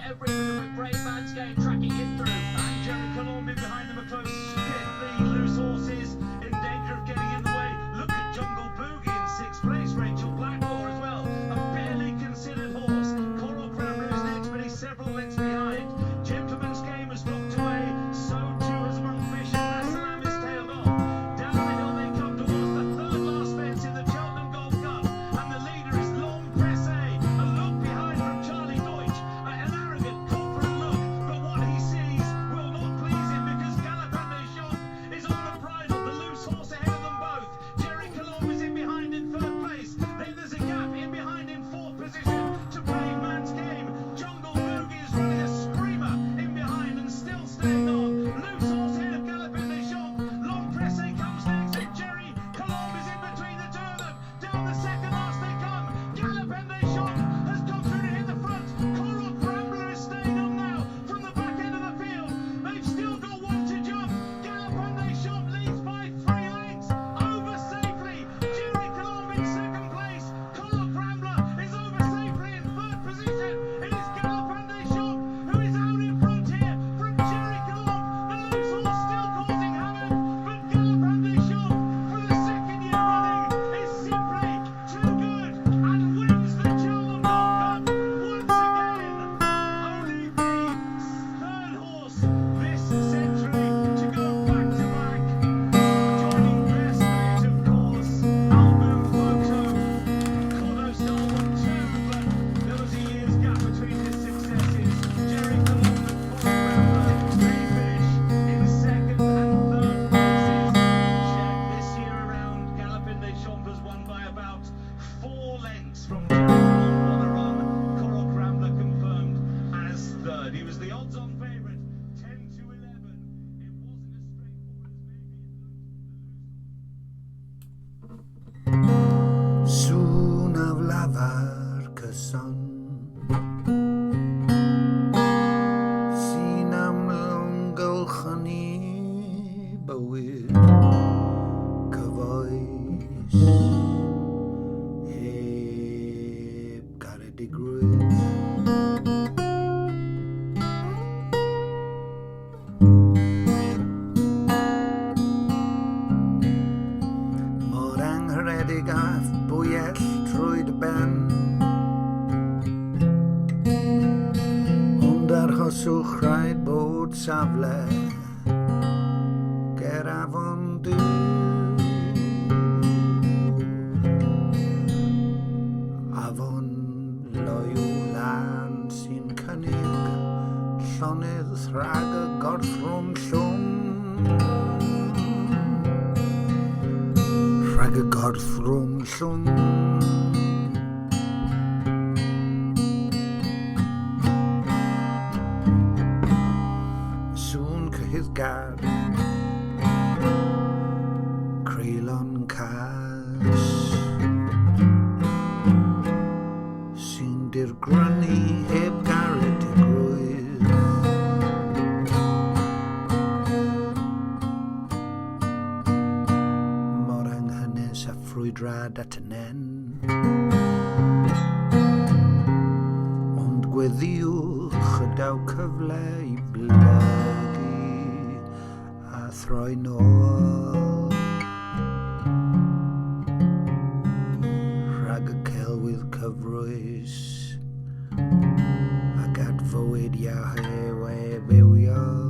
every bit of a great man's game, tracking it through. And Jerry Colombia behind them, a close fifth lead. Loose horses in danger of getting in the way. Look at Jungle Boogie in sixth place. Rachel Blackmore as well, a barely considered horse. Coral Crown is next, but he's several lengths behind. Gentleman's Game has dropped away. So too has Monkfish, and Assalam is tailed off. Down the hill they come towards the third last fence in the Cheltenham Golf Cup, and the leader is Long Pressé. A look behind from Charlie Deutsch, an arrogant, confident look, but what he sees will not please him because Galopin Des Champs is on the bridle. The loose horse ahead of them both. Jerry Colombe is in behind in third place. Then there's a gap in behind in fourth position to Brave Man's Game. Jungle Boogie is running a screamer in behind and still staying on. Loose horse ahead of Galopin Des Champs. Long Pressé comes next, and Jerry Colombe is in between the two of them. Down the second last they come. Galopin Des Champs has come through to hit the front. Coral Crambler is staying on now from the back end of the field. They've still got one to jump. Galopin Des Champs leads by 3 lengths over safely. Jerry Colombe in second place. Coral Crambler is over safely in third position. It is Galopin Des Champs who is out in front here from Jerry Colombe. The loose horse still causing havoc, but Galopin Des Champs for the second year running is simply too good and wins the Cheltenham Gold Cup once again. Only the third horse this century to go back to back. Joining best mate, of course, Album Photo. Cordo Star won too, but there was a year's gap between his successes. Jerry Colombe and Coral Crambler, they finish in second and third places. Check this year around, Galopin Des Champs has won by about 4 lengths from Jerry Colombe on the run. Coral Crambler confirmed as third. He was the odds-on favourite, 10-11. It wasn't as straightforward as maybe it looked. Sŵn a flafar cyson sy'n amlongylch ni bywyd cyfoes heb garedigrwydd. Mor angharedig a bwyell trwy dy ben, ond arhoswch rhaid bod safle ger afon Dŵr. Afon loyw lan sy'n cynnig llonydd rhag y gorthrwm llwm. Rhag y gorthrwm llwm. Sŵn cyhyddgar, creulon cas sy'n dirgrynu heb garedigrwydd. Mor anghynnes a ffrwydrad at y nen, ond gweddiwch y daw cyfle i blygu a throi nôl rhag y celwydd cyfrwys ac at fywyd iahau e bywiol.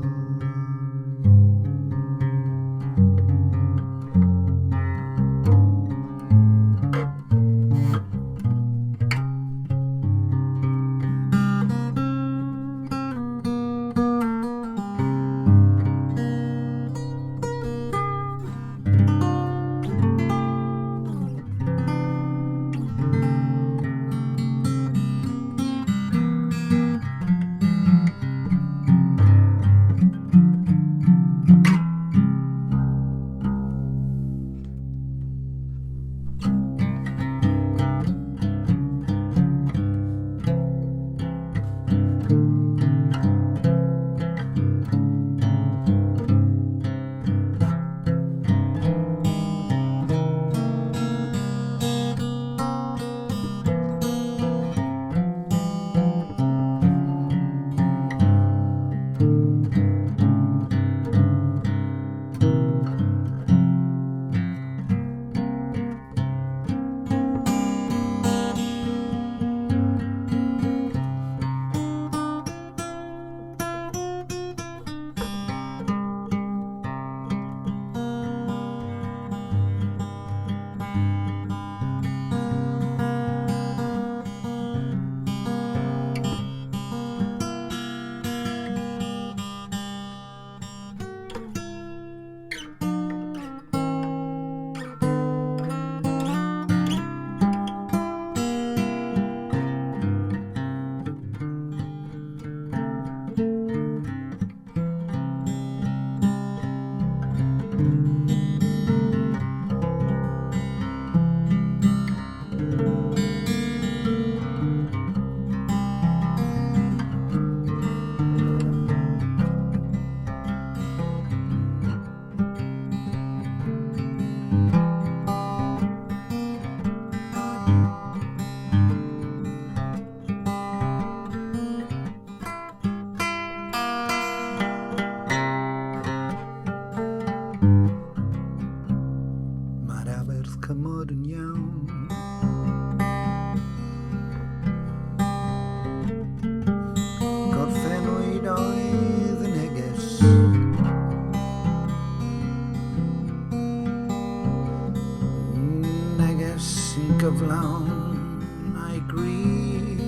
down, I grieve.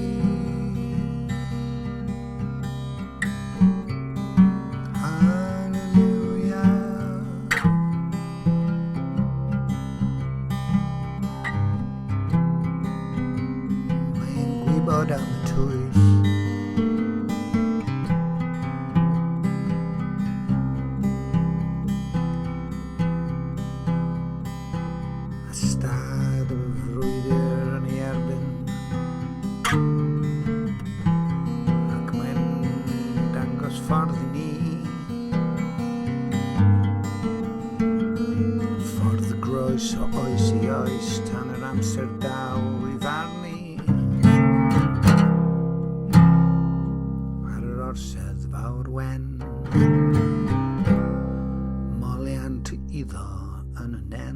Hallelujah. When we bow down to it, stad av frwydyr yn ei erbyn ac mae'n dangos ffordd i ni, ffordd groes o oes i oes tan yr amser daw i farnu ar yr orsedd fawr wen, moliant iddo yn y nen.